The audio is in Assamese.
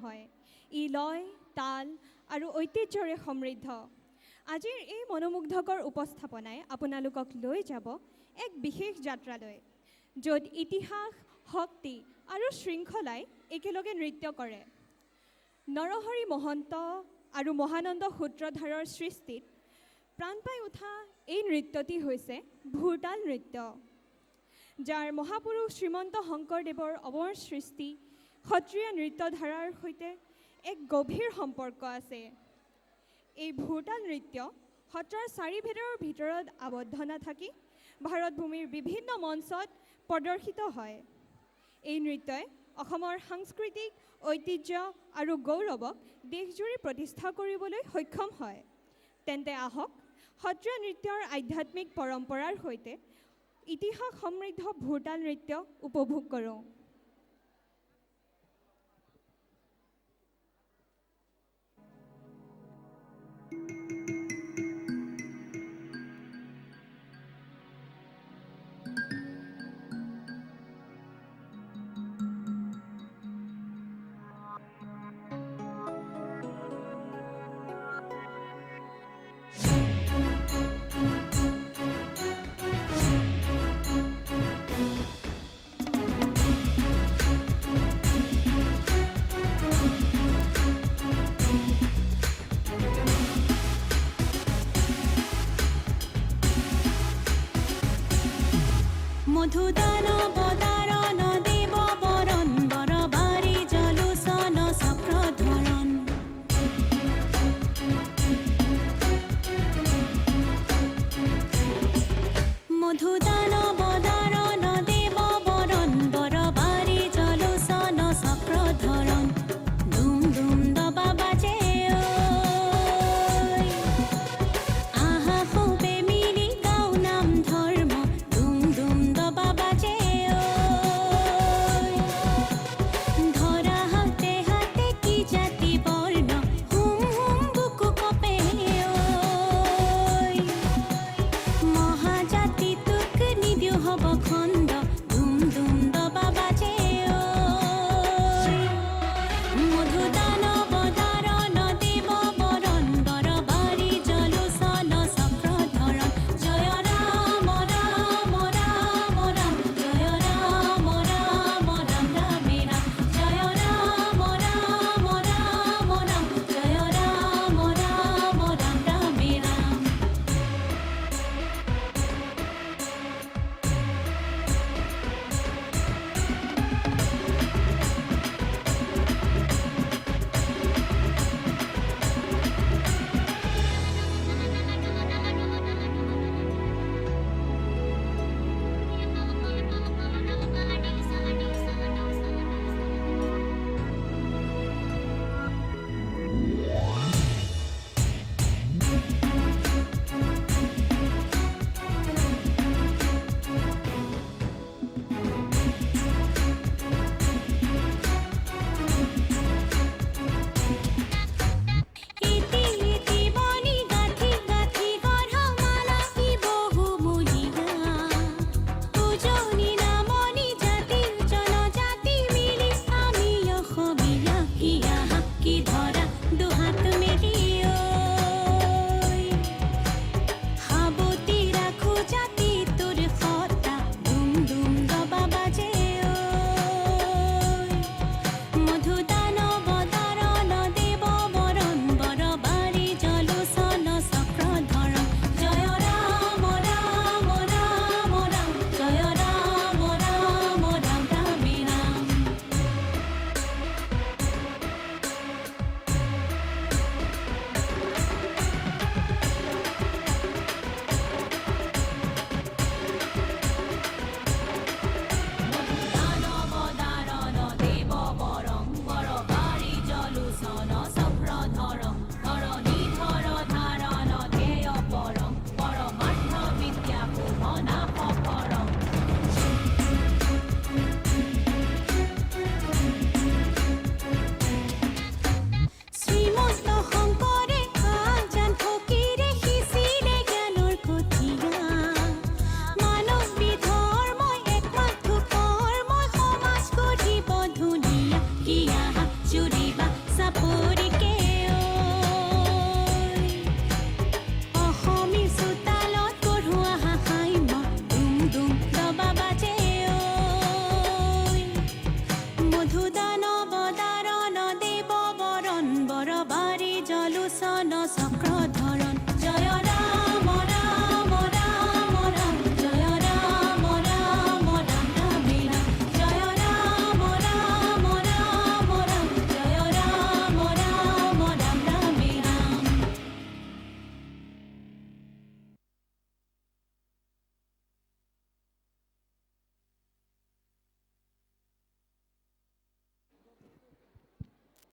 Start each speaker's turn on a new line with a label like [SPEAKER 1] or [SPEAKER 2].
[SPEAKER 1] নহয়। ই লয়, তাল আৰু ঐতিহ্যৰে সমৃদ্ধ। আজিৰ এই মনোমুগ্ধকৰ উপস্থাপনাই আপোনালোকক লৈ যাব এক বিশেষ যাত্ৰালৈ, য'ত ইতিহাস, শক্তি আৰু শৃংখলাই একেলগে নৃত্য কৰে। নৰহৰি মহন্ত আৰু মহানন্দ সূত্ৰধাৰৰ সৃষ্টিত প্ৰাণ পাই উঠা এই নৃত্যটি হৈছে ভোৰতাল নৃত্য, যাৰ মহাপুৰুষ শ্ৰীমন্ত শংকৰদেৱৰ অমৰ সৃষ্টি সত্ৰীয়া নৃত্যধাৰাৰ সৈতে এক গভীৰ সম্পৰ্ক আছে। এই ভোৰতাল নৃত্য সত্ৰৰ চাৰিভেদৰ ভিতৰত আবদ্ধ নাথাকি ভাৰতভূমিৰ বিভিন্ন মঞ্চত প্ৰদৰ্শিত হয়। এই নৃত্যই অসমৰ সাংস্কৃতিক ঐতিহ্য আৰু গৌৰৱক দেশজুৰি প্ৰতিষ্ঠা কৰিবলৈ সক্ষম হয়। তেন্তে আহক সত্ৰীয়া নৃত্যৰ আধ্যাত্মিক পৰম্পৰাৰ সৈতে ইতিহাস সমৃদ্ধ ভোৰতাল নৃত্য উপভোগ কৰোঁ।
[SPEAKER 2] ও